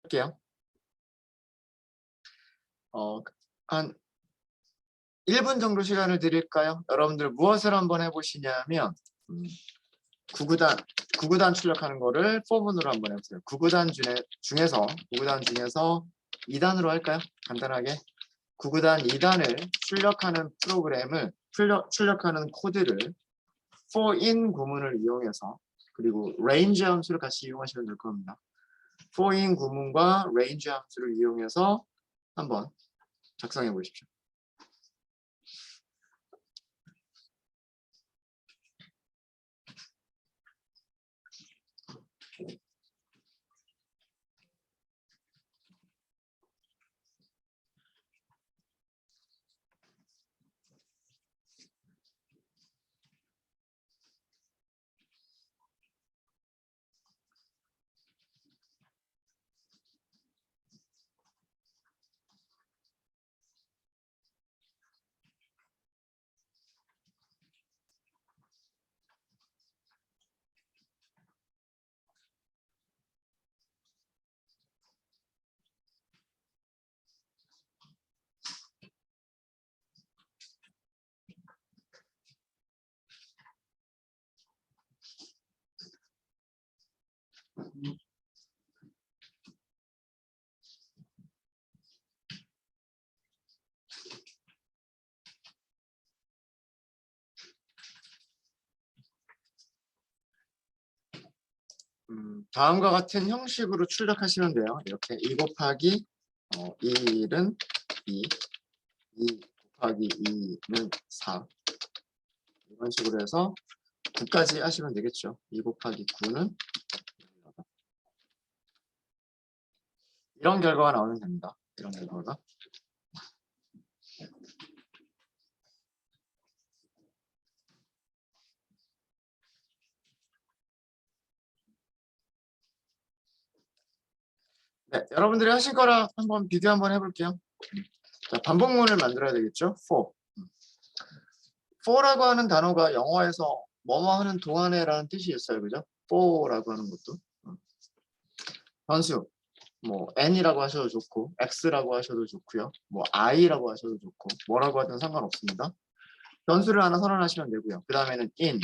할게요. 한 1분 정도 시간을 드릴까요? 여러분들 무엇을 한번 해보시냐면 9구단 출력하는 거를 4분으로 한번 해보세요. 9구단 중에서 2단으로 할까요? 간단하게 9구단 2단을 출력하는 프로그램을 출력하는 코드를 for-in 구문을 이용해서 그리고 range 함수를 같이 이용하시면 될 겁니다. for-in 구문과 range 함수를 이용해서 한번 작성해 보십시오. 다음과 같은 형식으로 출력하시면 돼요. 이렇게 2 곱하기 1은 2, 2 곱하기 2는 4 이런 식으로 해서 9까지 하시면 되겠죠. 2 곱하기 9는 이런 결과가 나오면 됩니다. 이런 결과가. 네, 여러분들이 하신 거랑 한번 비교 한번 해볼게요. 자, 반복문을 만들어야 되겠죠. for. for라고 하는 단어가 영어에서 뭐뭐 하는 동안에라는 뜻이 있어요. 그죠? for라고 하는 것도. 변수. 뭐 n이라고 하셔도 좋고 x라고 하셔도 좋고요. 뭐 i라고 하셔도 좋고 뭐라고 하든 상관없습니다. 변수를 하나 선언하시면 되고요. 그 다음에는 in.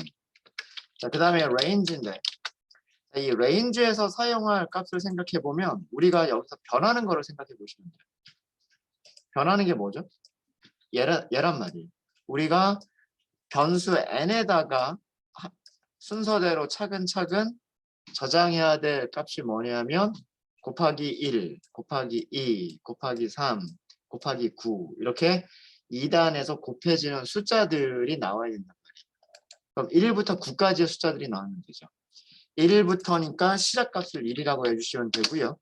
자, 그 다음에 range인데 이 range에서 사용할 값을 생각해 보면 우리가 여기서 변하는 거를 생각해 보시면 돼요. 변하는 게 뭐죠? 얘란 말이에요. 우리가 변수 n에다가 순서대로 차근차근 저장해야 될 값이 뭐냐면 곱하기 1, 곱하기 2, 곱하기 3, 곱하기 9 이렇게 2단에서 곱해지는 숫자들이 나와야 된단 말이에요. 그럼 1부터 9까지의 숫자들이 나오면 되죠. 1부터니까 시작값을 1이라고 해주시면 되고요.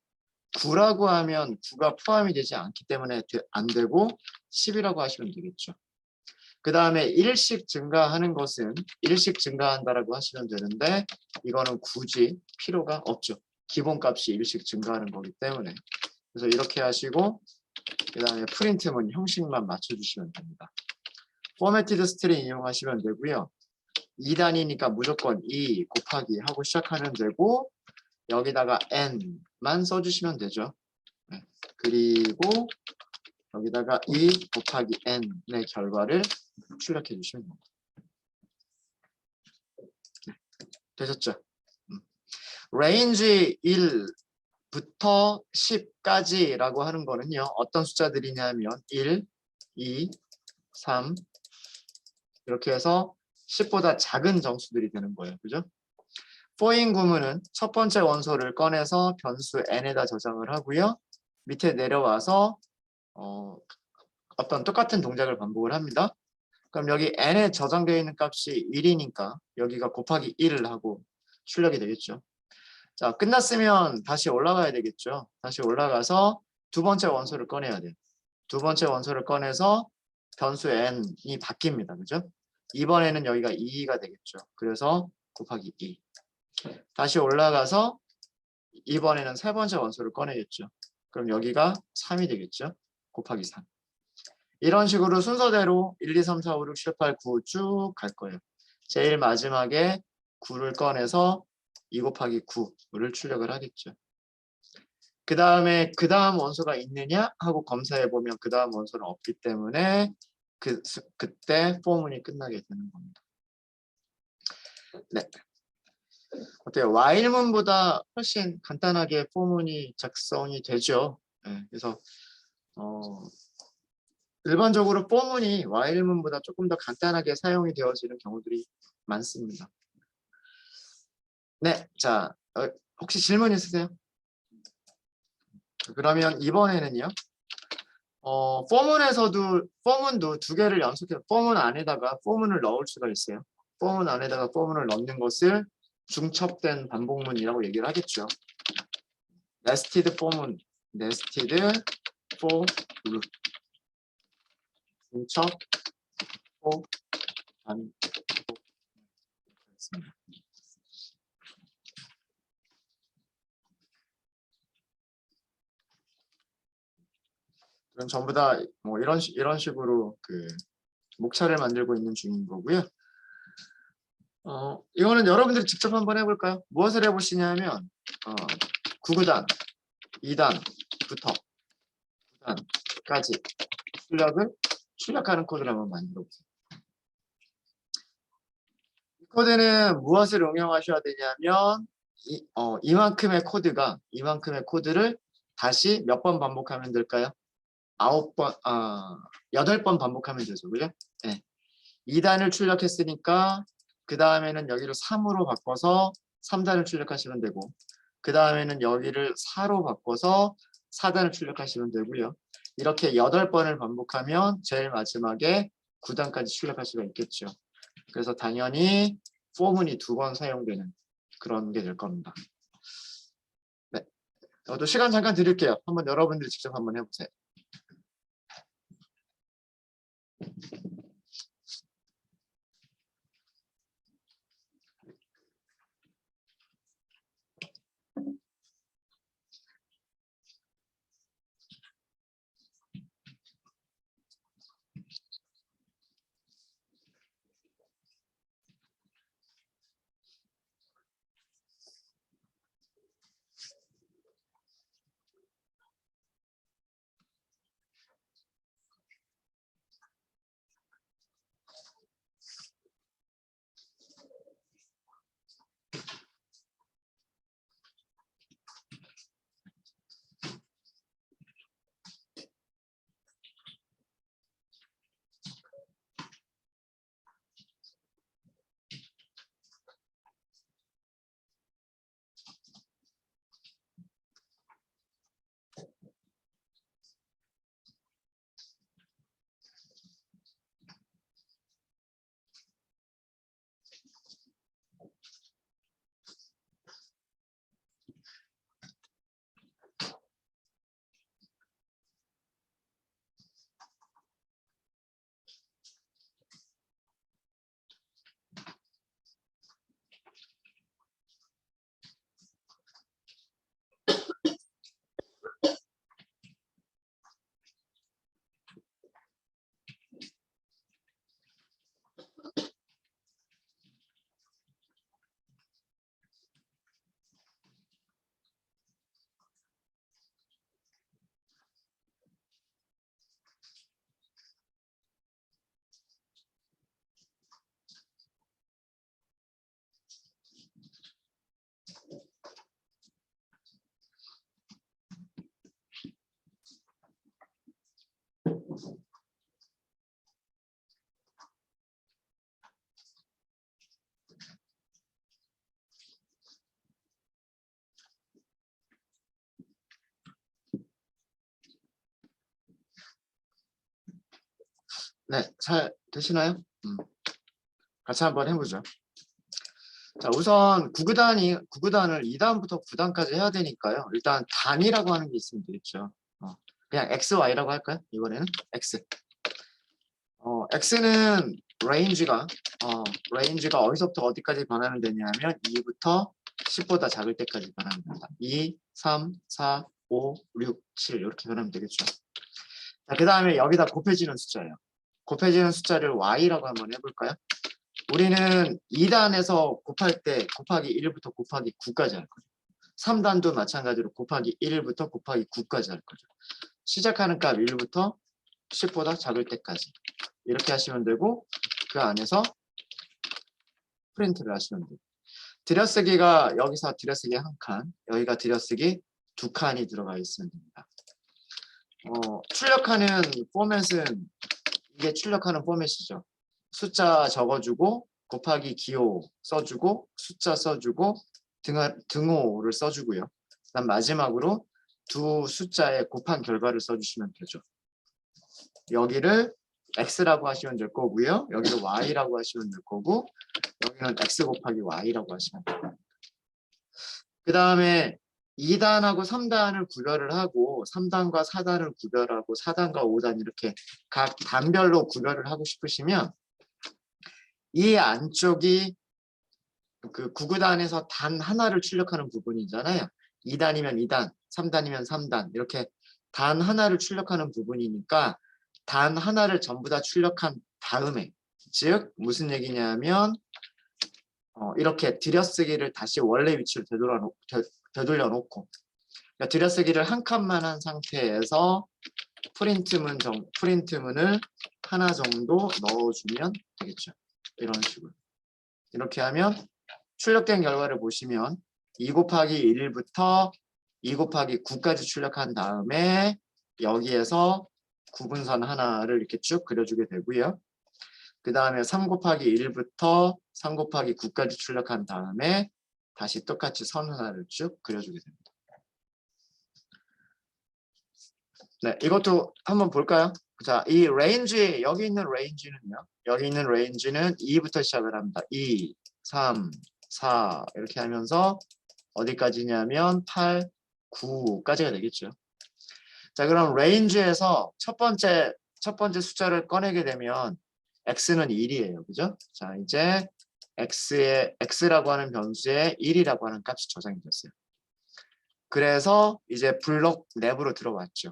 9라고 하면 9가 포함이 되지 않기 때문에 안 되고 10이라고 하시면 되겠죠. 그 다음에 1씩 증가하는 것은 1씩 증가한다라고 하시면 되는데 이거는 굳이 필요가 없죠. 기본값이 1씩 증가하는 거기 때문에. 그래서 이렇게 하시고 그 다음에 프린트문 형식만 맞춰주시면 됩니다. 포매티드 스트링 이용하시면 되고요. 2단이니까 무조건 2 곱하기 하고 시작하면 되고 여기다가 n만 써주시면 되죠. 네. 그리고 여기다가 2 곱하기 n의 결과를 출력해 주시면 됩니다. 네. 되셨죠? range 1부터 10까지라고 하는 거는요. 어떤 숫자들이냐면 1, 2, 3 이렇게 해서 10보다 작은 정수들이 되는 거예요. 그죠? for-in 구문은 첫 번째 원소를 꺼내서 변수 n에다 저장을 하고요. 밑에 내려와서 어떤 똑같은 동작을 반복을 합니다. 그럼 여기 n에 저장되어 있는 값이 1이니까 여기가 곱하기 1을 하고 출력이 되겠죠. 자, 끝났으면 다시 올라가야 되겠죠. 다시 올라가서 두 번째 원소를 꺼내야 돼요. 두 번째 원소를 꺼내서 변수 n이 바뀝니다. 그죠? 이번에는 여기가 2가 되겠죠. 그래서 곱하기 2. 다시 올라가서 이번에는 세 번째 원소를 꺼내겠죠. 그럼 여기가 3이 되겠죠. 곱하기 3. 이런 식으로 순서대로 1, 2, 3, 4, 5, 6, 7, 8, 9 쭉 갈 거예요. 제일 마지막에 9를 꺼내서 2 곱하기 9를 출력을 하겠죠. 그 다음에 그 다음 원소가 있느냐 하고 검사해 보면 그 다음 원소는 없기 때문에 그때 포문이 끝나게 되는 겁니다. 네. 어때요? while문보다 훨씬 간단하게 포문이 작성이 되죠. 네, 그래서 일반적으로 포문이 while문보다 조금 더 간단하게 사용이 되어지는 경우들이 많습니다. 네, 자, 혹시 질문 있으세요? 그러면 이번에는요. 포문도 두 개를 연속해서 포문 안에다가 포문을 넣을 수가 있어요. 포문 안에다가 포문을 넣는 것을 중첩된 반복문이라고 얘기를 하겠죠. 네스티드 포문, 네스티드 포 루, 중첩 포 반복. 그럼 전부 다 뭐 이런 식으로 그 목차를 만들고 있는 중인 거고요. 이거는 여러분들이 직접 한번 해볼까요? 무엇을 해보시냐면 9구단, 2단부터 9단까지 출력하는 코드를 한번 만들어 보세요. 이 코드는 무엇을 응용하셔야 되냐면 이만큼의 코드를 다시 몇 번 반복하면 될까요? 8번 반복하면 되죠. 그죠? 네. 2단을 출력했으니까 그 다음에는 여기를 3으로 바꿔서 3단을 출력하시면 되고 그 다음에는 여기를 4로 바꿔서 4단을 출력하시면 되고요. 이렇게 8번을 반복하면 제일 마지막에 9단까지 출력할 수가 있겠죠. 그래서 당연히 포문이 2번 사용되는 그런 게 될 겁니다. 네. 또 시간 잠깐 드릴게요. 한번 여러분들이 직접 한번 해보세요. 네, 잘 되시나요? 같이 한번 해보죠. 자, 우선 9구단을 2단부터 9단까지 해야 되니까요. 일단 단이라고 하는 게 있으면 되겠죠. 그냥 XY라고 할까요? 이번에는 X. X는 레인지가 어디서부터 어디까지 변하면 되냐면 2부터 10보다 작을 때까지 변하면 됩니다. 2, 3, 4, 5, 6, 7 이렇게 변하면 되겠죠. 자, 그 다음에 여기다 곱해지는 숫자예요. 곱해지는 숫자를 Y라고 한번 해볼까요? 우리는 2단에서 곱할 때 곱하기 1부터 곱하기 9까지 할 거예요. 3단도 마찬가지로 곱하기 1부터 곱하기 9까지 할 거죠. 시작하는 값 1부터 10보다 작을 때까지 이렇게 하시면 되고 그 안에서 프린트를 하시면 돼요. 들여쓰기가 여기서 들여쓰기 한 칸, 여기가 들여쓰기 두 칸이 들어가 있으면 됩니다. 출력하는 포맷은 이게 출력하는 포맷이죠. 숫자 적어주고 곱하기 기호 써주고 숫자 써주고 등호를 써주고요. 그다음 마지막으로 두 숫자의 곱한 결과를 써주시면 되죠. 여기를 x라고 하시면 될 거고요. 여기를 y라고 하시면 될 거고 여기는 x 곱하기 y라고 하시면 됩니다. 그 다음에 2단하고 3단을 구별을 하고 3단과 4단을 구별하고 4단과 5단 이렇게 각 단별로 구별을 하고 싶으시면 이 안쪽이 그 9구단에서 단 하나를 출력하는 부분이잖아요. 2단이면 2단, 3단이면 3단 이렇게 단 하나를 출력하는 부분이니까 단 하나를 전부 다 출력한 다음에 즉 무슨 얘기냐면 이렇게 들여쓰기를 다시 원래 위치로 되돌려놓고 그러니까 들여쓰기를 한 칸만 한 상태에서 프린트문을 하나 정도 넣어주면 되겠죠. 이런 식으로 이렇게 하면 출력된 결과를 보시면 2 곱하기 1부터 2 곱하기 9까지 출력한 다음에 여기에서 구분선 하나를 이렇게 쭉 그려주게 되고요. 그 다음에 3 곱하기 1부터 3 곱하기 9까지 출력한 다음에 다시 똑같이 선 하나를 쭉 그려주게 됩니다. 네, 이것도 한번 볼까요? 자, 이 레인지, 여기 있는 레인지는요. 여기 있는 레인지는 2부터 시작을 합니다. 2, 3, 4 이렇게 하면서 어디까지냐면 8, 9까지가 되겠죠. 자, 그럼 레인지에서 첫 번째 숫자를 꺼내게 되면 x는 1이에요. 그죠? 자, 이제 x라고 하는 변수에 1이라고 하는 값이 저장이 됐어요. 그래서 이제 블록 내부로 들어왔죠.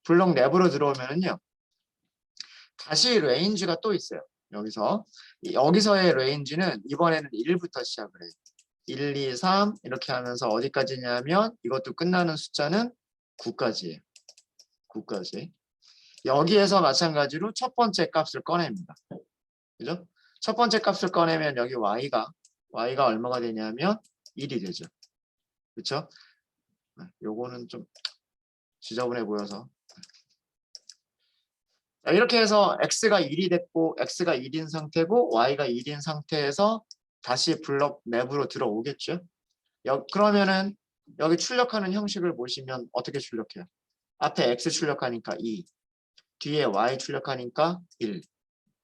블록 내부로 들어오면은요. 다시 레인지가 또 있어요. 여기서의 레인지는 이번에는 1부터 시작을 해요. 1, 2, 3 이렇게 하면서 어디까지냐면 이것도 끝나는 숫자는 9까지예요. 9까지. 여기에서 마찬가지로 첫 번째 값을 꺼냅니다. 그죠? 첫 번째 값을 꺼내면 여기 y가 얼마가 되냐면 1이 되죠. 그렇죠? 요거는 좀 지저분해 보여서 이렇게 해서 x가 1이 됐고 x가 1인 상태고 y가 1인 상태에서 다시 블록 내부로 들어오겠죠. 그러면은 여기 출력하는 형식을 보시면 어떻게 출력해요? 앞에 x 출력하니까 2, 뒤에 y 출력하니까 1.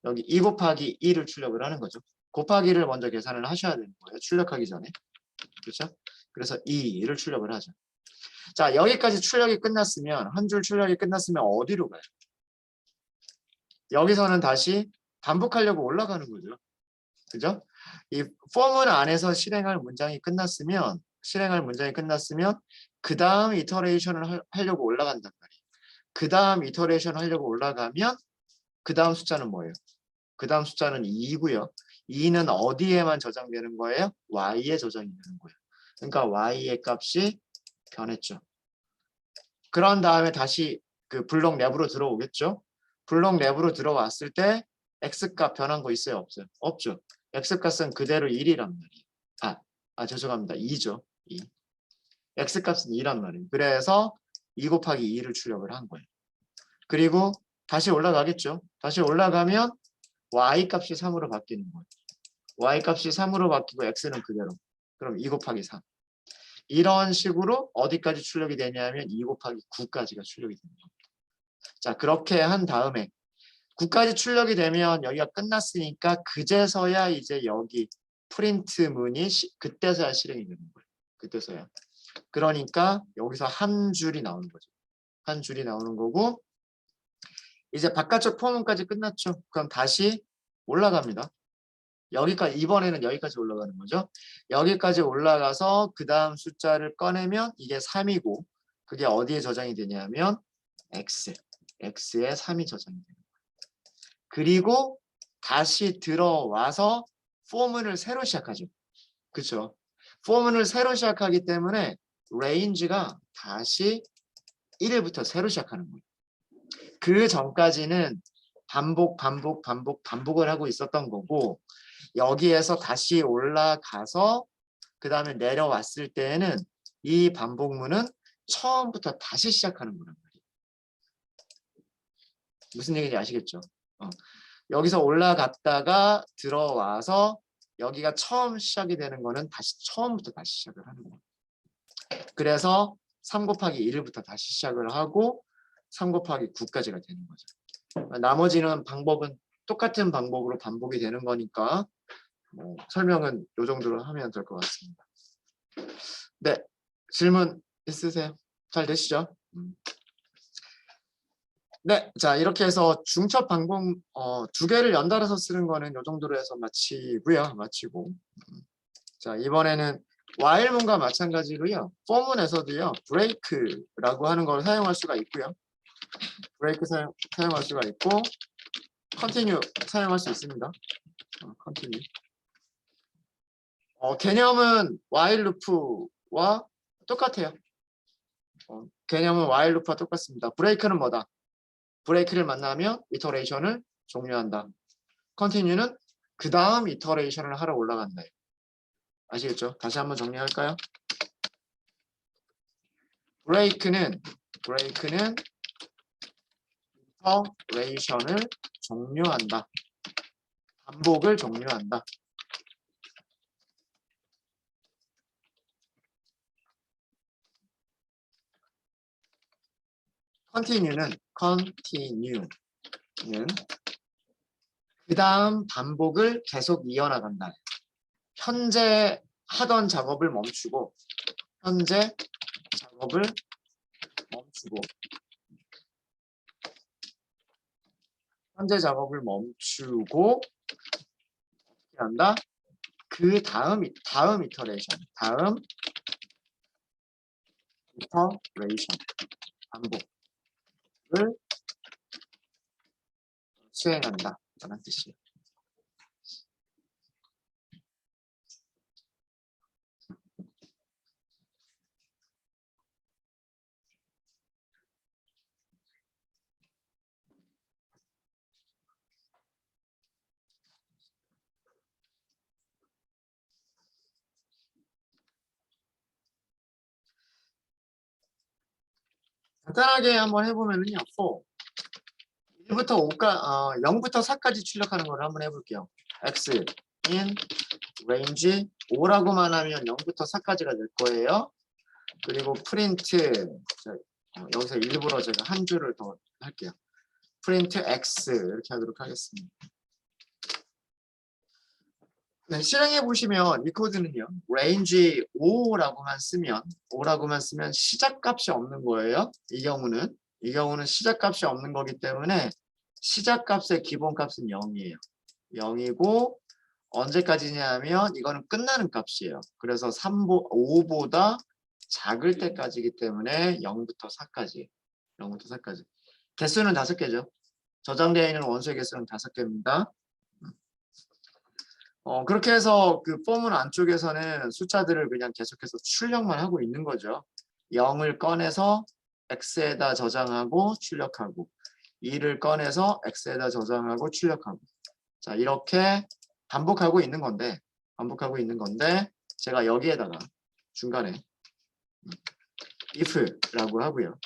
여기 2 곱하기 2를 출력을 하는 거죠. 곱하기를 먼저 계산을 하셔야 되는 거예요. 출력하기 전에. 그렇죠? 그래서 2를 출력을 하죠. 자, 여기까지 출력이 끝났으면 한 줄 출력이 끝났으면 어디로 가요? 여기서는 다시 반복하려고 올라가는 거죠. 그죠? 이 폼은 안에서 실행할 문장이 끝났으면 그 다음 이터레이션을 하려고 올라간단 말이에요. 그 다음 이터레이션 하려고 올라가면 그 다음 숫자는 뭐예요? 그 다음 숫자는 2고요. 2는 어디에만 저장되는 거예요? y에 저장이 되는 거예요. 그러니까 y의 값이 변했죠. 그런 다음에 다시 그 블록 내부로 들어오겠죠. 블록 내부로 들어왔을 때 x값 변한 거 있어요? 없어요? 없죠. x값은 그대로 1이란 말이에요. 죄송합니다. 2죠. 2. x값은 2란 말이에요. 그래서 2 곱하기 2를 출력을 한 거예요. 그리고 다시 올라가겠죠. 다시 올라가면 y값이 3으로 바뀌는 거예요. y값이 3으로 바뀌고 x는 그대로. 그럼 2 곱하기 3. 이런 식으로 어디까지 출력이 되냐면 2 곱하기 9까지가 출력이 됩니다. 자, 그렇게 한 다음에 9까지 출력이 되면 여기가 끝났으니까 그제서야 이제 여기 프린트문이 그때서야 실행이 되는 거예요. 그때서야. 그러니까 여기서 한 줄이 나오는 거죠. 한 줄이 나오는 거고 이제 바깥쪽 폼문까지 끝났죠. 그럼 다시 올라갑니다. 이번에는 여기까지 올라가는 거죠. 여기까지 올라가서 그 다음 숫자를 꺼내면 이게 3이고 그게 어디에 저장이 되냐면 x에 3이 저장이 됩니다. 그리고 다시 들어와서 포문을 새로 시작하죠. 그렇죠? 포문을 새로 시작하기 때문에 range가 다시 1부터 새로 시작하는 거예요. 그 전까지는 반복을 하고 있었던 거고 여기에서 다시 올라가서 그 다음에 내려왔을 때에는 이 반복문은 처음부터 다시 시작하는 거란 말이에요. 무슨 얘기인지 아시겠죠? 여기서 올라갔다가 들어와서 여기가 처음 시작이 되는 거는 다시 처음부터 다시 시작을 하는 거예요. 그래서 3 곱하기 1부터 다시 시작을 하고 3 곱하기 9까지가 되는 거죠. 나머지는 방법은 똑같은 방법으로 반복이 되는 거니까 설명은 이 정도로 하면 될 것 같습니다. 네, 질문 있으세요? 잘 되시죠? 네, 자 이렇게 해서 중첩 방법 2개를 연달아서 쓰는 거는 이 정도로 해서 마치고요. 자 이번에는 while문과 마찬가지로요. for문에서도요. break라고 하는 걸 사용할 수가 있고요. break 사용할 수가 있고 continue 사용할 수 있습니다. continue. 개념은 while loop와 똑같아요. 개념은 while loop와 똑같습니다. break는 뭐다? 브레이크를 만나면 이터레이션을 종료한다. continue는 그 다음 이터레이션을 하러 올라간다. 아시겠죠? 다시 한번 정리할까요? 브레이크는 이터레이션을 종료한다. 반복을 종료한다. continue는 그 다음 반복을 계속 이어나간다. 현재 하던 작업을 멈추고 어떻게 한다? 그 다음 이터레이션 반복을 수행한다. 라는 뜻이에요. 간단하게 한번 해보면요. 0부터 4까지 출력하는 걸 한번 해볼게요. x in range 5라고만 하면 0부터 4까지가 될 거예요. 그리고 프린트 여기서 일부러 제가 한 줄을 더 할게요. 프린트 x 이렇게 하도록 하겠습니다. 네, 실행해 보시면 이 코드는요. range 5라고만 쓰면 시작값이 없는 거예요. 이 경우는 시작값이 없는 거기 때문에 시작값의 기본값은 0이에요. 0이고 언제까지냐 하면 이거는 끝나는 값이에요. 그래서 5보다 작을 때까지이기 때문에 0부터 4까지. 개수는 5개죠. 저장되어 있는 원소의 개수는 5개입니다. 그렇게 해서 그 폼은 안쪽에서는 숫자들을 그냥 계속해서 출력만 하고 있는 거죠. 0을 꺼내서 x에다 저장하고 출력하고 2를 꺼내서 x에다 저장하고 출력하고 자 이렇게 반복하고 있는 건데 제가 여기에다가 중간에 if라고 하고요.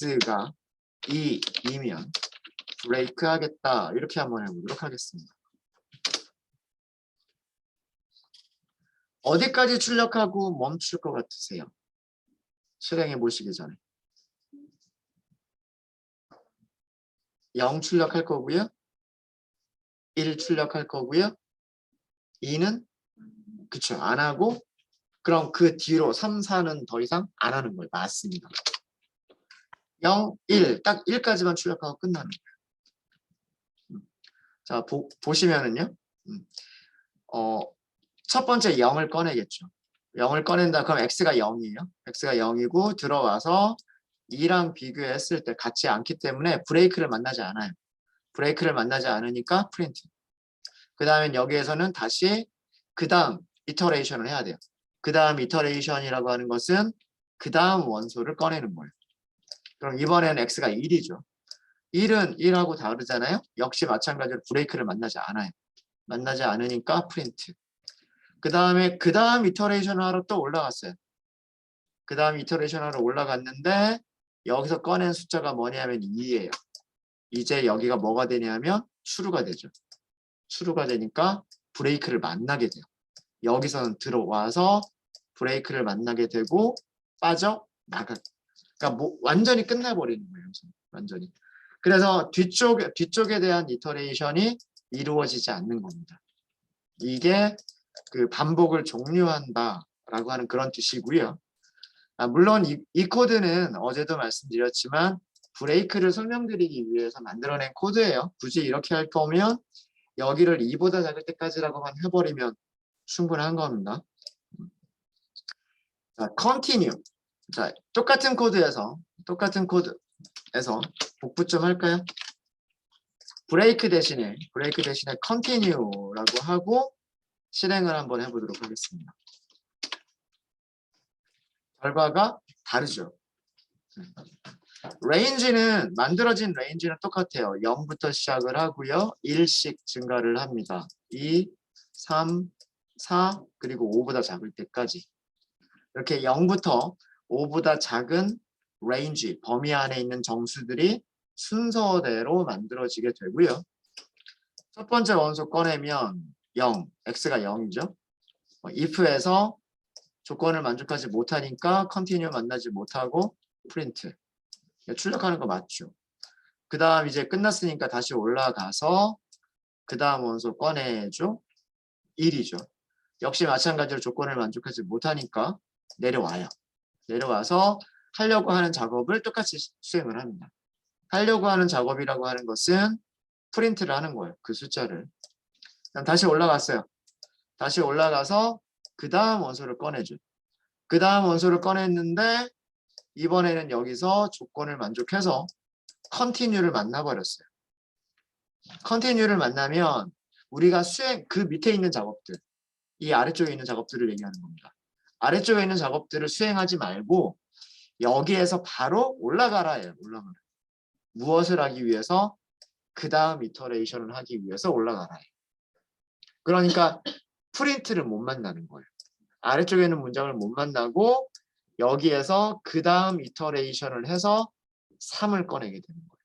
x가 2이면 브레이크 하겠다 이렇게 한번 해보도록 하겠습니다. 어디까지 출력하고 멈출 것 같으세요? 실행해 보시기 전에 0 출력할 거고요. 1 출력할 거고요. 2는 그쵸 안 하고 그럼 그 뒤로 3, 4는 더 이상 안 하는 거예요. 맞습니다. 0, 1, 딱 1까지만 출력하고 끝나는 거예요. 자 보시면은요. 첫 번째 0을 꺼내겠죠. 0을 꺼낸다 그럼 x가 0이에요. x가 0이고 들어와서 2랑 비교했을 때 같지 않기 때문에 브레이크를 만나지 않아요. 브레이크를 만나지 않으니까 프린트. 그 다음에 여기에서는 다시 그 다음 이터레이션을 해야 돼요. 그 다음 이터레이션이라고 하는 것은 그 다음 원소를 꺼내는 거예요. 그럼 이번에는 x가 1이죠. 1은 1하고 다르잖아요. 역시 마찬가지로 브레이크를 만나지 않아요. 만나지 않으니까 프린트. 그 다음 이터레이션 하러 또 올라갔어요. 그 다음 이터레이션 하러 올라갔는데 여기서 꺼낸 숫자가 뭐냐면 2예요. 이제 여기가 뭐가 되냐면 추루가 되죠. 추루가 되니까 브레이크를 만나게 돼요. 여기서는 들어와서 브레이크를 만나게 되고 빠져나가. 그러니까 뭐 완전히 끝내버리는 거예요. 완전히. 그래서 뒤쪽에 대한 이터레이션이 이루어지지 않는 겁니다. 이게 그 반복을 종료한다라고 하는 그런 뜻이고요. 물론 이 코드는 어제도 말씀드렸지만 브레이크를 설명드리기 위해서 만들어낸 코드예요. 굳이 이렇게 할 거면 여기를 2보다 작을 때까지라고만 해버리면 충분한 겁니다. 자, continue. 자, 똑같은 코드에서 복붙 좀 할까요? 브레이크 대신에 continue라고 하고 실행을 한번 해보도록 하겠습니다. 결과가 다르죠. 만들어진 레인지는 똑같아요. 0부터 시작을 하고요. 1씩 증가를 합니다. 2, 3, 4, 그리고 5보다 작을 때까지. 이렇게 0부터 5보다 작은 레인지, 범위 안에 있는 정수들이 순서대로 만들어지게 되고요. 첫 번째 원소 꺼내면 0, x가 0이죠. if에서 조건을 만족하지 못하니까 continue 만나지 못하고 print. 출력하는 거 맞죠. 그 다음 이제 끝났으니까 다시 올라가서 그 다음 원소 꺼내죠. 1이죠. 역시 마찬가지로 조건을 만족하지 못하니까 내려와요. 내려와서 하려고 하는 작업을 똑같이 수행을 합니다. 하려고 하는 작업이라고 하는 것은 프린트를 하는 거예요. 그 숫자를. 그럼 다시 올라갔어요. 다시 올라가서 그 다음 원소를 꺼내죠. 그 다음 원소를 꺼냈는데 이번에는 여기서 조건을 만족해서 컨티뉴를 만나버렸어요. 컨티뉴를 만나면 우리가 그 밑에 있는 작업들, 이 아래쪽에 있는 작업들을 얘기하는 겁니다. 아래쪽에 있는 작업들을 수행하지 말고 여기에서 바로 올라가라예요. 올라가라. 무엇을 하기 위해서? 그 다음 이터레이션을 하기 위해서 올라가라예요. 그러니까 프린트를 못 만나는 거예요. 아래쪽에 있는 문장을 못 만나고 여기에서 그 다음 이터레이션을 해서 3을 꺼내게 되는 거예요.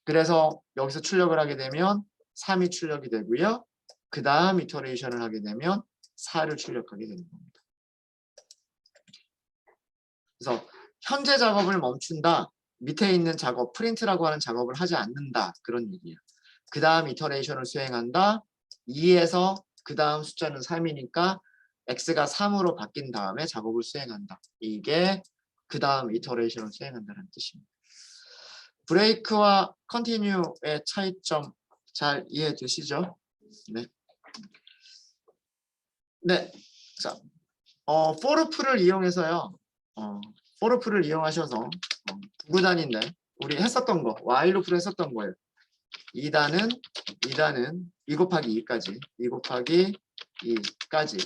그래서 여기서 출력을 하게 되면 3이 출력이 되고요. 그 다음 이터레이션을 하게 되면 4를 출력하게 되는 겁니다. 그래서 현재 작업을 멈춘다. 밑에 있는 작업, 프린트라고 하는 작업을 하지 않는다. 그런 얘기예요. 그 다음 이터레이션을 수행한다. 2에서 그 다음 숫자는 3이니까 x가 3으로 바뀐 다음에 작업을 수행한다. 이게 그 다음 이터레이션을 수행한다는 뜻입니다. 브레이크와 컨티뉴의 차이점 잘 이해되시죠? 네. 네. 자, 포르프를 이용해서요. 포르프를 이용하셔서 구단인데 우리 했었던 거, 와일루프를 했었던 거예요. 2단은 2 곱하기 2까지, 2 곱하기 2까지.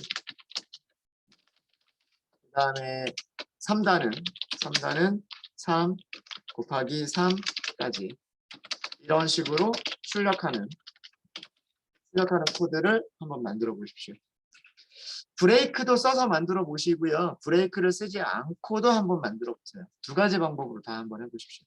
그 다음에 3단은 3 곱하기 3까지. 이런 식으로 출력하는 코드를 한번 만들어 보십시오. 브레이크도 써서 만들어 보시고요. 브레이크를 쓰지 않고도 한번 만들어 보세요. 두 가지 방법으로 다 한번 해보십시오.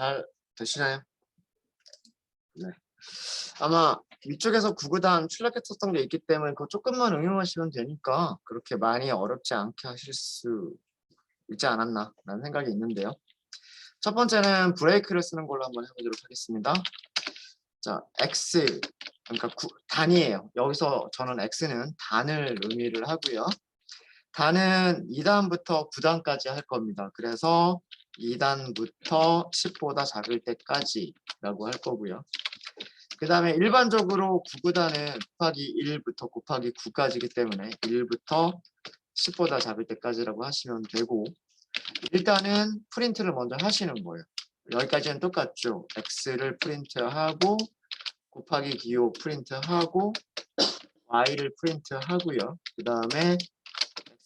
잘 되시나요? 네. 아마 위쪽에서 구구단 출력했었던 게 있기 때문에 그거 조금만 응용하시면 되니까 그렇게 많이 어렵지 않게 하실 수 있지 않았나라는 생각이 있는데요. 첫 번째는 브레이크를 쓰는 걸로 한번 해보도록 하겠습니다. 자, x 그러니까 단이에요. 여기서 저는 x는 단을 의미를 하고요. 단은 2단부터 9단까지 할 겁니다. 그래서 2단부터 10보다 작을 때까지라고 할 거고요. 그 다음에 일반적으로 9구단은 곱하기 1부터 곱하기 9까지이기 때문에 1부터 10보다 작을 때까지라고 하시면 되고, 일단은 프린트를 먼저 하시는 거예요. 여기까지는 똑같죠. x를 프린트하고 곱하기 기호 프린트하고 y를 프린트하고요. 그 다음에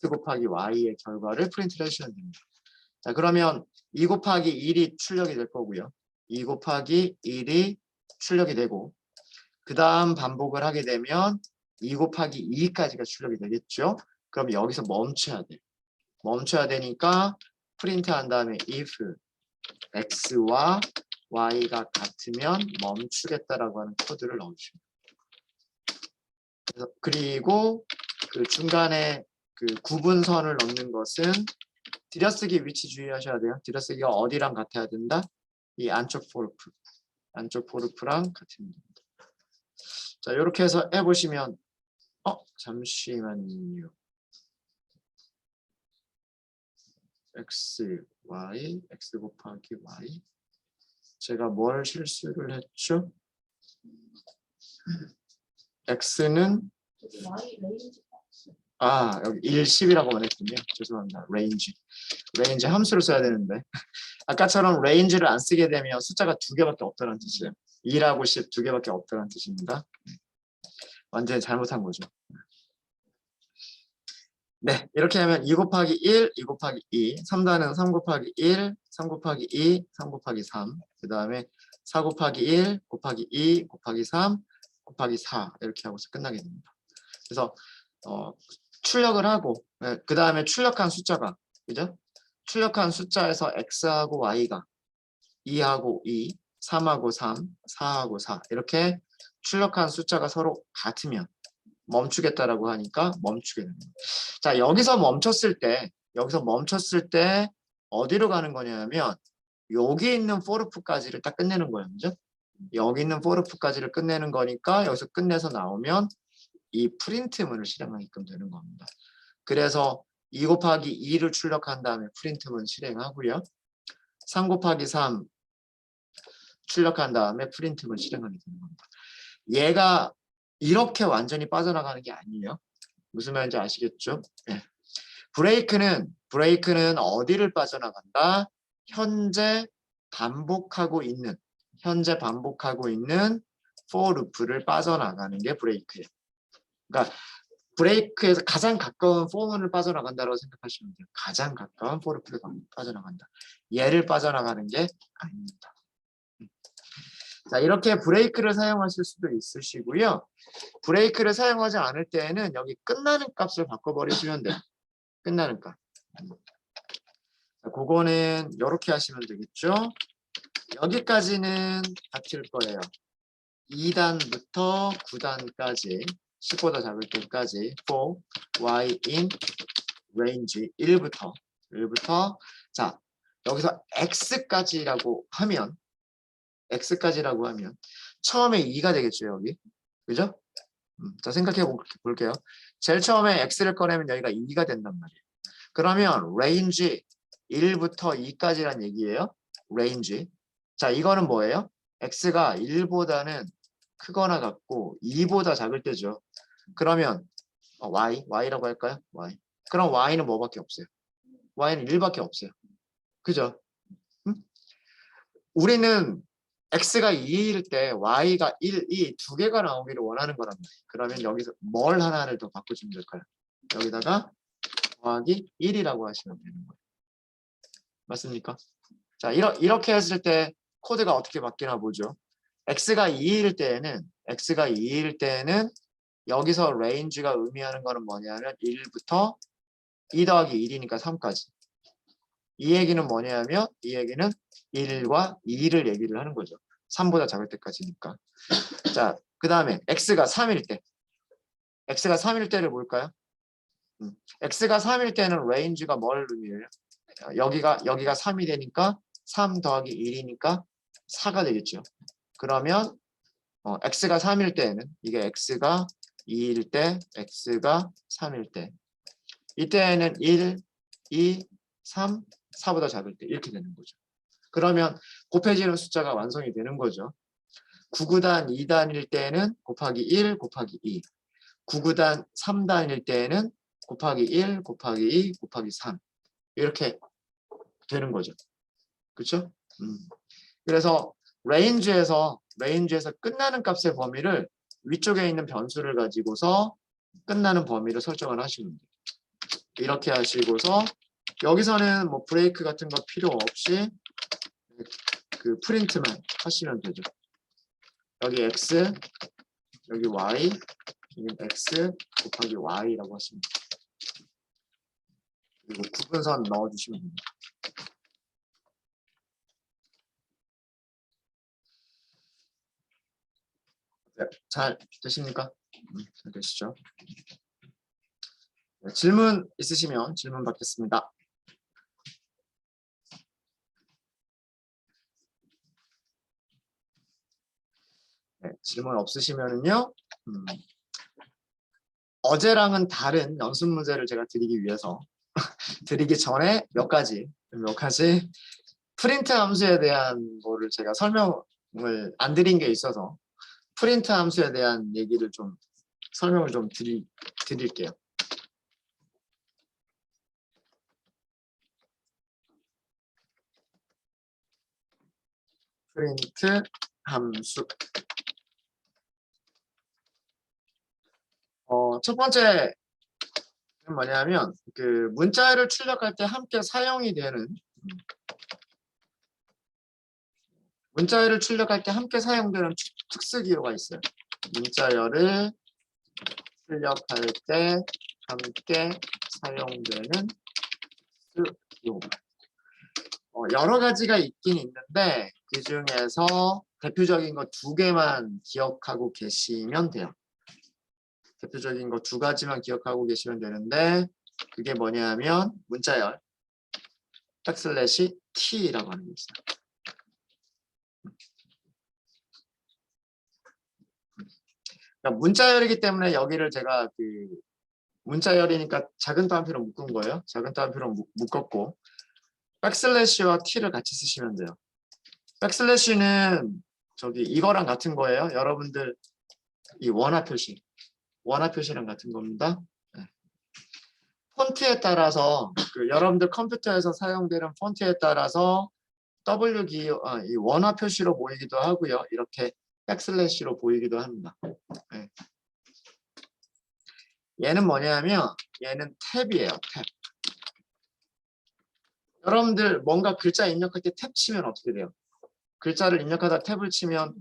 x 곱하기 y의 결과를 프린트를 해주시면 됩니다. 자, 그러면 2 곱하기 1이 출력이 될 거고요. 2 곱하기 1이 출력이 되고, 그 다음 반복을 하게 되면 2 곱하기 2까지가 출력이 되겠죠. 그럼 여기서 멈춰야 돼요. 멈춰야 되니까 프린트한 다음에 if x와 y가 같으면 멈추겠다라고 하는 코드를 넣어주시면 돼요. 그리고 그 중간에 그 구분선을 넣는 것은 들여쓰기 위치 주의하셔야 돼요. 들여쓰기가 어디랑 같아야 된다? 이 안쪽 포르프랑 같으면 됩니다. 자, 이렇게 해서 해보시면 잠시만요. x, y, x 곱하기 y. 제가 뭘 실수를 했죠? x는 여기 1, 10이라고만 했군요. 죄송합니다. 레인지 함수를 써야 되는데 아까처럼 레인지를 안 쓰게 되면 숫자가 2개밖에 없다는 뜻이에요. 2하고 10 2개밖에 없다는 뜻입니다. 완전히 잘못한 거죠. 네, 이렇게 하면 2 곱하기 1, 2 곱하기 2, 3단은 3 곱하기 1, 3 곱하기 2, 3 곱하기 3, 그 다음에 4 곱하기 1, 곱하기 2, 곱하기 3, 곱하기 4 이렇게 하고서 끝나게 됩니다. 그래서 출력을 하고 그 다음에 출력한 숫자가 그죠? 출력한 숫자에서 x하고 y가 2하고 2, 3하고 3, 4하고 4 이렇게 출력한 숫자가 서로 같으면 멈추겠다라고 하니까 멈추게 됩니다. 자, 여기서 멈췄을 때 어디로 가는 거냐면 여기 있는 포르프까지를 딱 끝내는 거예요. 그죠? 여기 있는 포르프까지를 끝내는 거니까 여기서 끝내서 나오면 이 프린트문을 실행하게끔 되는 겁니다. 그래서 2 곱하기 2를 출력한 다음에 프린트문 실행하고요. 3 곱하기 3 출력한 다음에 프린트문 실행하게 되는 겁니다. 얘가 이렇게 완전히 빠져나가는 게 아니에요. 무슨 말인지 아시겠죠? 네. 브레이크는 어디를 빠져나간다? 현재 반복하고 있는 for loop를 빠져나가는 게 브레이크예요. 그러니까 브레이크에서 가장 가까운 for문을 빠져나간다고 생각하시면 돼요. 가장 가까운 for loop를 빠져나간다. 얘를 빠져나가는 게 아닙니다. 자, 이렇게 브레이크를 사용하실 수도 있으시고요. 브레이크를 사용하지 않을 때에는 여기 끝나는 값을 바꿔버리시면 돼요. 끝나는 값. 자, 그거는 이렇게 하시면 되겠죠. 여기까지는 같을 거예요. 2단부터 9단까지 10보다 작을 때까지 for y in range 1부터 자, 여기서 x까지라고 하면 처음에 2가 되겠죠, 여기. 그죠? 자, 생각해 볼게요. 제일 처음에 x를 꺼내면 여기가 2가 된단 말이에요. 그러면 range 1부터 2까지란 얘기예요. range. 자, 이거는 뭐예요? x가 1보다는 크거나 같고 2보다 작을 때죠. 그러면 y라고 할까요? y. 그럼 y는 뭐밖에 없어요? y는 1밖에 없어요. 그죠? 우리는 x가 2일 때 y가 1, 2 두 개가 나오기를 원하는 거란 말이에요. 그러면 여기서 뭘 하나를 더 바꿔주면 될까요? 여기다가 더하기 1이라고 하시면 되는 거예요. 맞습니까? 자, 이렇게 했을 때 코드가 어떻게 바뀌나 보죠. x가 2일 때에는 여기서 range가 의미하는 거는 뭐냐면 1부터 2 더하기 1이니까 3까지. 이 얘기는 뭐냐면 이 얘기는 1과 2를 얘기를 하는 거죠. 3보다 작을 때까지니까. 자, 그 다음에 x가 3일 때. x가 3일 때를 볼까요? x가 3일 때는 레인지가 뭘 의미해요? 여기가 3이 되니까 3 더하기 1이니까 4가 되겠죠. 그러면 x가 3일 때에는 이게 x가 2일 때, x가 3일 때. 이때에는 1, 2, 3, 4보다 작을 때 이렇게 되는 거죠. 그러면 곱해지는 숫자가 완성이 되는 거죠. 9구단 2단일 때에는 곱하기 1 곱하기 2. 9구단 3단일 때에는 곱하기 1 곱하기 2 곱하기 3. 이렇게 되는 거죠. 그렇죠? 그래서 레인지에서 끝나는 값의 범위를 위쪽에 있는 변수를 가지고서 끝나는 범위를 설정을 하시면 돼요. 이렇게 하시고서 여기서는 뭐 브레이크 같은 거 필요 없이 그 프린트만 하시면 되죠. 여기 x, 여기 y, 여기 x 곱하기 y라고 하시면 돼요. 그리고 구분선 넣어주시면 됩니다. 네, 잘 되십니까? 잘 되시죠? 네, 질문 있으시면 질문 받겠습니다. 네, 질문 없으시면은요. 어제랑은 다른 연습 문제를 제가 드리기 위해서 드리기 전에 몇 가지 프린트 함수에 대한 거를 제가 설명을 안 드린 게 있어서 프린트 함수에 대한 얘기를 좀 설명을 좀 드릴게요. 프린트 함수. 첫 번째는 뭐냐면 그 문자열을 출력할 때 함께 사용이 되는 문자열을 출력할 때 함께 사용되는 특수 기호가 있어요. 문자열을 출력할 때 함께 사용되는 특수 기호. 여러 가지가 있긴 있는데 그 중에서 대표적인 거 2개만 기억하고 계시면 돼요. 대표적인 거 2가지만 기억하고 계시면 되는데 그게 뭐냐면 문자열 백슬래시 t라고 하는 게 있어요. 그러니까 문자열이기 때문에 여기를 제가 그 문자열이니까 작은 따옴표로 묶은 거예요. 작은 따옴표로 묶었고 백슬래시와 t를 같이 쓰시면 돼요. 백슬래시는 저기 이거랑 같은 거예요. 여러분들 이 원화 표시랑 같은 겁니다. 네. 폰트에 따라서 여러분들 컴퓨터에서 사용되는 폰트에 따라서 W 기호, 이 원화 표시로 보이기도 하고요. 이렇게 백슬래시로 보이기도 합니다. 네. 얘는 뭐냐면 얘는 탭이에요. 탭. 여러분들 뭔가 글자 입력할 때 탭 치면 어떻게 돼요? 글자를 입력하다 탭을 치면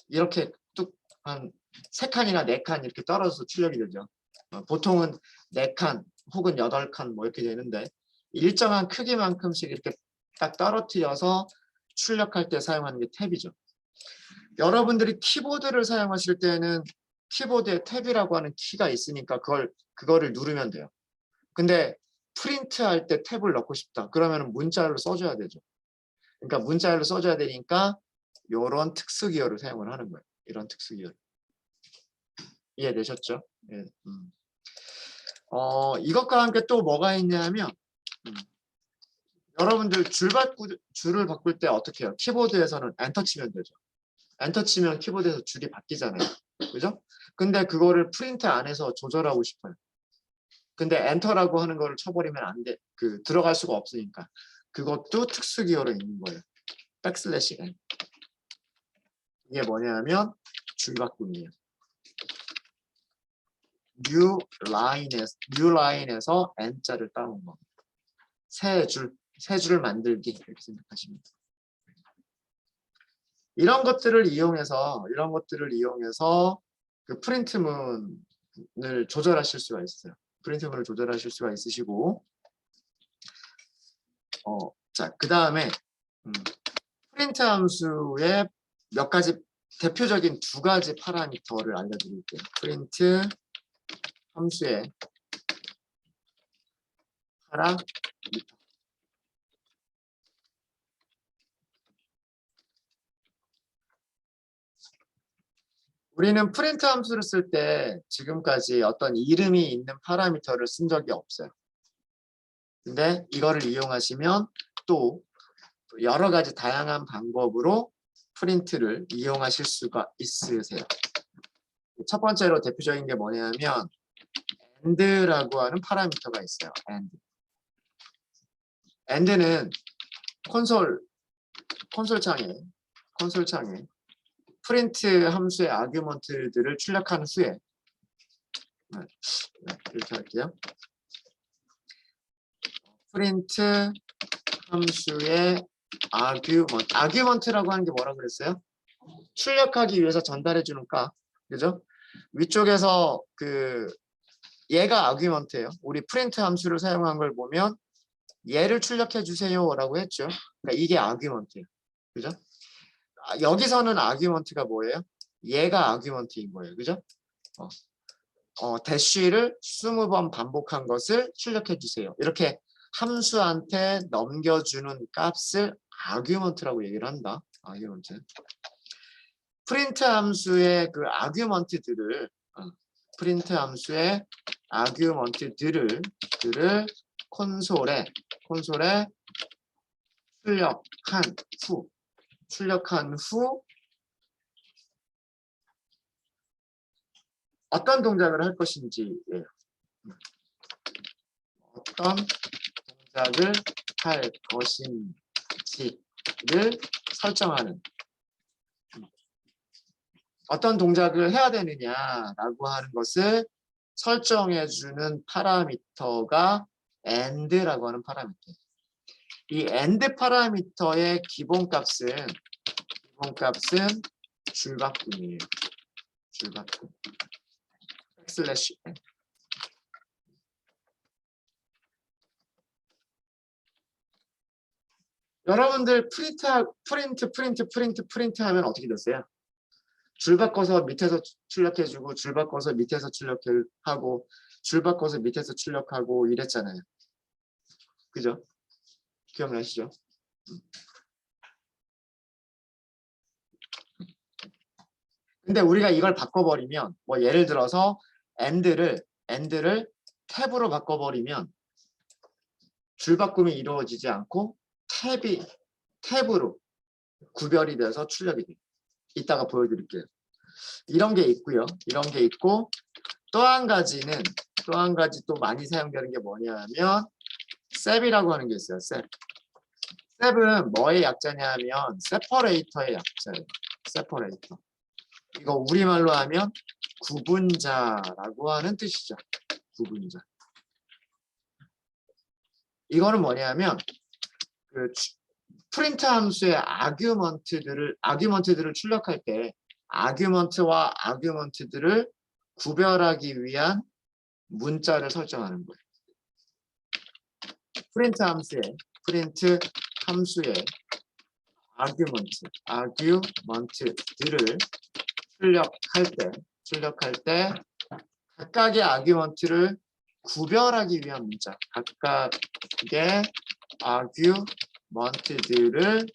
이렇게 뚝 한 3칸이나 4칸 이렇게 떨어져서 출력이 되죠. 보통은 4칸 혹은 8칸 뭐 이렇게 되는데 일정한 크기만큼씩 이렇게 딱 떨어뜨려서 출력할 때 사용하는 게 탭이죠. 여러분들이 키보드를 사용하실 때는 키보드에 탭이라고 하는 키가 있으니까 그거를 누르면 돼요. 근데 프린트할 때 탭을 넣고 싶다. 그러면 문자열로 써줘야 되죠. 그러니까 문자열로 써줘야 되니까 이런 특수 기호를 사용을 하는 거예요. 이런 특수 기호. 이해되셨죠? 예. 이것과 함께 또 뭐가 있냐면 여러분들 줄을 바꿀 때 어떻게 해요? 키보드에서는 엔터 치면 되죠. 엔터 치면 키보드에서 줄이 바뀌잖아요. 그죠? 근데 그거를 프린트 안에서 조절하고 싶어요. 근데 엔터라고 하는 거를 쳐버리면 안 돼. 들어갈 수가 없으니까. 그것도 특수 기호로 있는 거예요. 백슬래시 N. 이게 뭐냐면 줄 바꿈이에요. new line에서 N자를 따온 거. 새 줄을 만들기 이렇게 생각하시면 돼요. 이런 것들을 이용해서 그 프린트문을 조절하실 수가 있어요. 프린트문을 조절하실 수가 있으시고 자, 그 다음에 프린트 함수의 몇 가지 대표적인 두 가지 파라미터를 알려드릴게요. 프린트 함수의 파라미터. 우리는 프린트 함수를 쓸 때 지금까지 어떤 이름이 있는 파라미터를 쓴 적이 없어요. 근데 이거를 이용하시면 또 여러 가지 다양한 방법으로 프린트를 이용하실 수가 있으세요. 첫 번째로 대표적인 게 뭐냐면 and라고 하는 파라미터가 있어요. and는 콘솔 창에 프린트 함수의 아규먼트들을 출력한 후에 이렇게 할게요. 프린트 함수의 아규먼트라고 하는 게 뭐라고 그랬어요? 출력하기 위해서 전달해주는 값, 그죠? 위쪽에서 얘가 아규먼트예요. 우리 프린트 함수를 사용한 걸 보면 얘를 출력해 주세요라고 했죠. 그러니까 이게 아규먼트예요, 그죠? 여기서는 아규먼트가 뭐예요? 얘가 아규먼트인 거예요, 그죠? 대쉬를 20번 반복한 것을 출력해 주세요. 이렇게 함수한테 넘겨주는 값을 아규먼트라고 얘기를 한다. 아규먼트. 프린트 함수의 그 아규먼트들을 콘솔에 출력한 후 어떤 동작을 할 것인지예요. 어떤 동작을 할 것인지를 설정하는, 어떤 동작을 해야 되느냐라고 하는 것을 설정해주는 파라미터가 and라고 하는 파라미터. 이 and 파라미터의 기본값은 줄바꿈이에요. 줄바꿈. 슬래시 n. 여러분들 프린트 하면 어떻게 됐어요? 줄 바꿔서 밑에서 출력해주고 줄 바꿔서 밑에서 출력하고 줄 바꿔서 밑에서 출력하고 이랬잖아요. 그죠? 기억나시죠? 근데 우리가 이걸 바꿔버리면 뭐 예를 들어서 and를 탭으로 바꿔버리면 줄 바꿈이 이루어지지 않고 탭으로 구별이 돼서 출력이 돼요. 이따가 보여드릴게요. 이런 게 있고요. 이런 게 있고 또 한 가지 또 많이 사용되는 게 뭐냐면 셉이라고 하는 게 있어요. 셉은 뭐의 약자냐 하면 세퍼레이터의 약자예요. 세퍼레이터. 이거 우리말로 하면 구분자라고 하는 뜻이죠. 구분자. 이거는 뭐냐면 프린트 함수의 아규먼트들을 출력할 때 아규먼트와 아규먼트들을 구별하기 위한 문자를 설정하는 거예요. 프린트 함수의 아규먼트들을 출력할 때 각각의 아규먼트를 구별하기 위한 문자, 각각의 아규먼트들을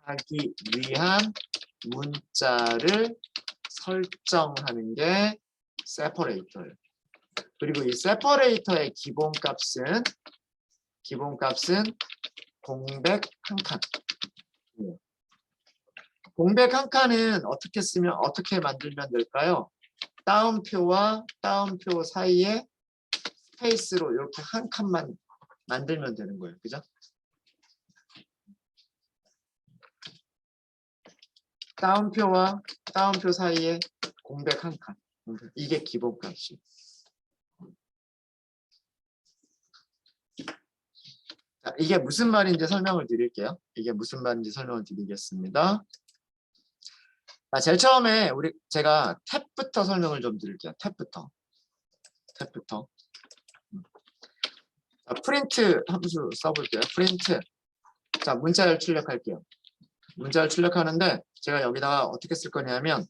구분하기 위한 문자를 설정하는 게 세퍼레이터예요. 그리고 이 세퍼레이터의 기본값은 공백 한 칸. 공백 한 칸은 어떻게 만들면 될까요? 따옴표와 따옴표 사이에 스페이스로 이렇게 한 칸만 만들면 되는 거예요. 그죠? 따옴표와 따옴표 사이에 공백 한 칸. 이게 기본값이에요. 자, 이게 무슨 말인지 설명을 드릴게요. 드리겠습니다. 자, 제일 처음에 제가 탭부터 설명을 좀 드릴게요. 탭부터. 자, 프린트 함수 써볼게요. 프린트 자, 문자열 출력할게요. 문자열 출력하는데 제가 여기다가 어떻게 쓸 거냐면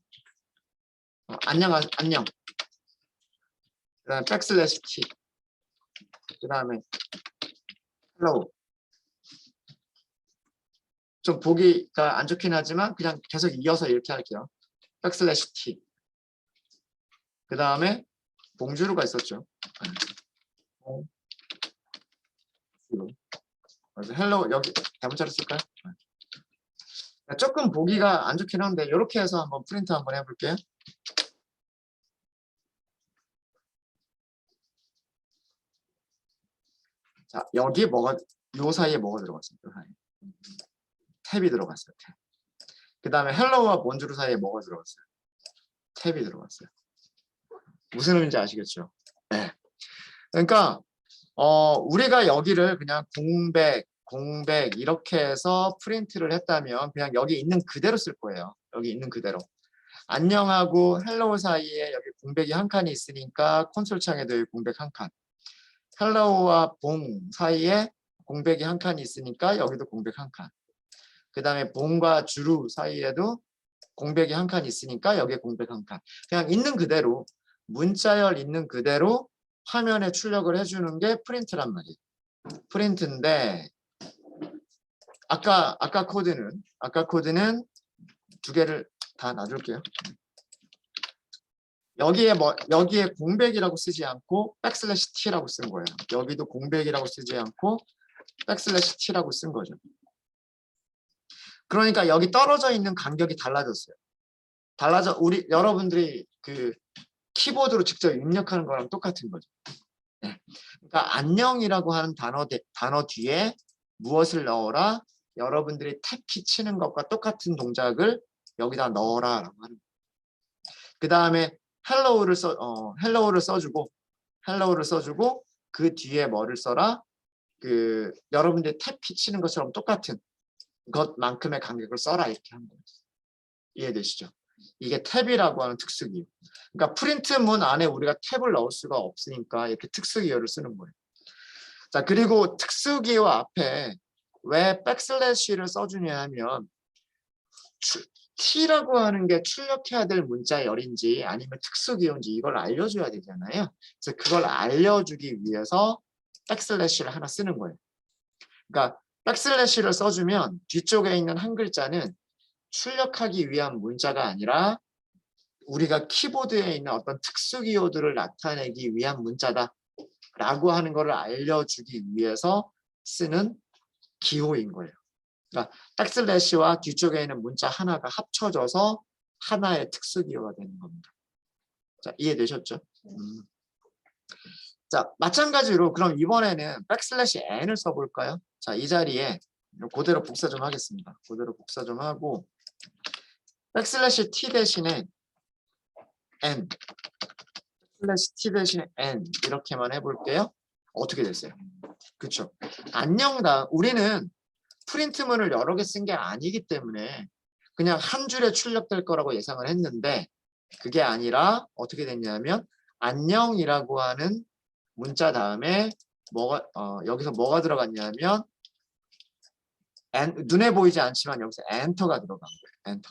안녕. 그다음에 백슬래시 t. 그다음에 hello. 좀 보기가 안 좋긴 하지만 그냥 계속 이어서 이렇게 할게요. 백슬래시 t. 그다음에 봉주루가 있었죠. 그래서 hello 여기 대문자로 쓸까요? 조금 보기가 안 좋긴 한데 이렇게 해서 한번 프린트 한번 해볼게요. 자, 여기 뭐가 요 사이에 뭐가 들어갔어요? 요 사이에. 탭이 들어갔어요. 탭. 그 다음에 헬로우와 본주루 사이에 뭐가 들어갔어요? 탭이 들어갔어요. 무슨 의미인지 아시겠죠? 네. 그러니까 우리가 여기를 그냥 공백 이렇게 해서 프린트를 했다면 그냥 여기 있는 그대로 쓸 거예요. 여기 있는 그대로. 안녕하고 헬로우 사이에 여기 공백이 한 칸이 있으니까 콘솔 창에도 여기 공백 한 칸. 헬로우와 봉 사이에 공백이 한 칸이 있으니까 여기도 공백 한 칸. 그 다음에 봉과 주루 사이에도 공백이 한 칸 있으니까 여기에 공백 한 칸. 그냥 있는 그대로 문자열 있는 그대로 화면에 출력을 해주는 게 프린트란 말이에요. 프린트인데 아까 코드는 두 개를 다 놔둘게요. 여기에 공백이라고 쓰지 않고 백슬래시 t라고 쓴 거예요. 여기도 공백이라고 쓰지 않고 백슬래시 t라고 쓴 거죠. 그러니까 여기 떨어져 있는 간격이 달라졌어요. 여러분들이 그 키보드로 직접 입력하는 거랑 똑같은 거죠. 네. 그러니까 안녕이라고 하는 단어 뒤에 무엇을 넣어라? 여러분들이 탭키 치는 것과 똑같은 동작을 여기다 넣어라라고 하는 거예요. 그 다음에 헬로우를 써주고 그 뒤에 뭐를 써라? 그 여러분들이 탭키 치는 것처럼 똑같은 것만큼의 간격을 써라 이렇게 하는 거예요. 이해되시죠? 이게 탭이라고 하는 특수기호. 그러니까 프린트문 안에 우리가 탭을 넣을 수가 없으니까 이렇게 특수기호를 쓰는 거예요. 자, 그리고 특수기호 앞에 왜 백슬래시를 써주냐 하면 T라고 하는 게 출력해야 될 문자열인지 아니면 특수기호인지 이걸 알려줘야 되잖아요. 그래서 그걸 알려주기 위해서 백슬래시를 하나 쓰는 거예요. 그러니까 백슬래시를 써주면 뒤쪽에 있는 한 글자는 출력하기 위한 문자가 아니라 우리가 키보드에 있는 어떤 특수기호들을 나타내기 위한 문자다라고 하는 것을 알려주기 위해서 쓰는 기호인 거예요. 그러니까 백슬래시와 뒤쪽에 있는 문자 하나가 합쳐져서 하나의 특수기호가 되는 겁니다. 자, 이해되셨죠? 자, 마찬가지로 그럼 이번에는 백슬래시 n을 써볼까요? 자, 이 자리에 그대로 복사 좀 하겠습니다. 그대로 복사 좀 하고 백슬래시 t 대신에 n 백슬래시 t 대신에 n 이렇게만 해볼게요. 어떻게 됐어요? 그렇죠? 안녕다. 우리는 프린트문을 여러 개 쓴 게 아니기 때문에 그냥 한 줄에 출력될 거라고 예상을 했는데 그게 아니라 어떻게 됐냐면 안녕이라고 하는 문자 다음에 여기서 뭐가 들어갔냐면 눈에 보이지 않지만 여기서 엔터가 들어간 거예요. 엔터.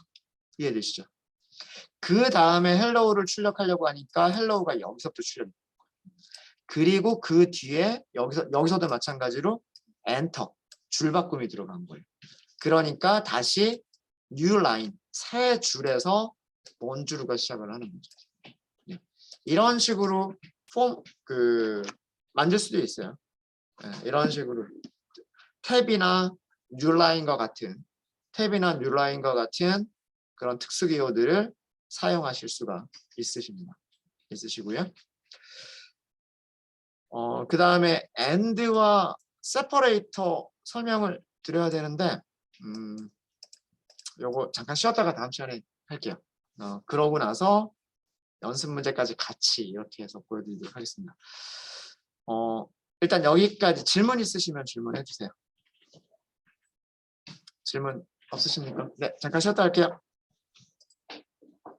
이해되시죠? 그 다음에 헬로우를 출력하려고 하니까 헬로우가 여기서부터 출력이 돼요. 그리고 그 뒤에 여기서도 마찬가지로 엔터 줄바꿈이 들어간 거예요. 그러니까 다시 뉴 라인 새 줄에서 본주루가 시작을 하는 거죠. 이런 식으로 만들 수도 있어요. 이런 식으로 탭이나 뉴라인과 같은 그런 특수기호들을 사용하실 수가 있으시고요. 그 다음에 AND와 세퍼레이터 설명을 드려야 되는데 요거 잠깐 쉬었다가 다음 시간에 할게요. 그러고 나서 연습 문제까지 같이 이렇게 해서 보여드리도록 하겠습니다. 일단 여기까지 질문 있으시면 질문해 주세요. 질문 없으십니까? 네, 잠깐 쉬었다 할게요.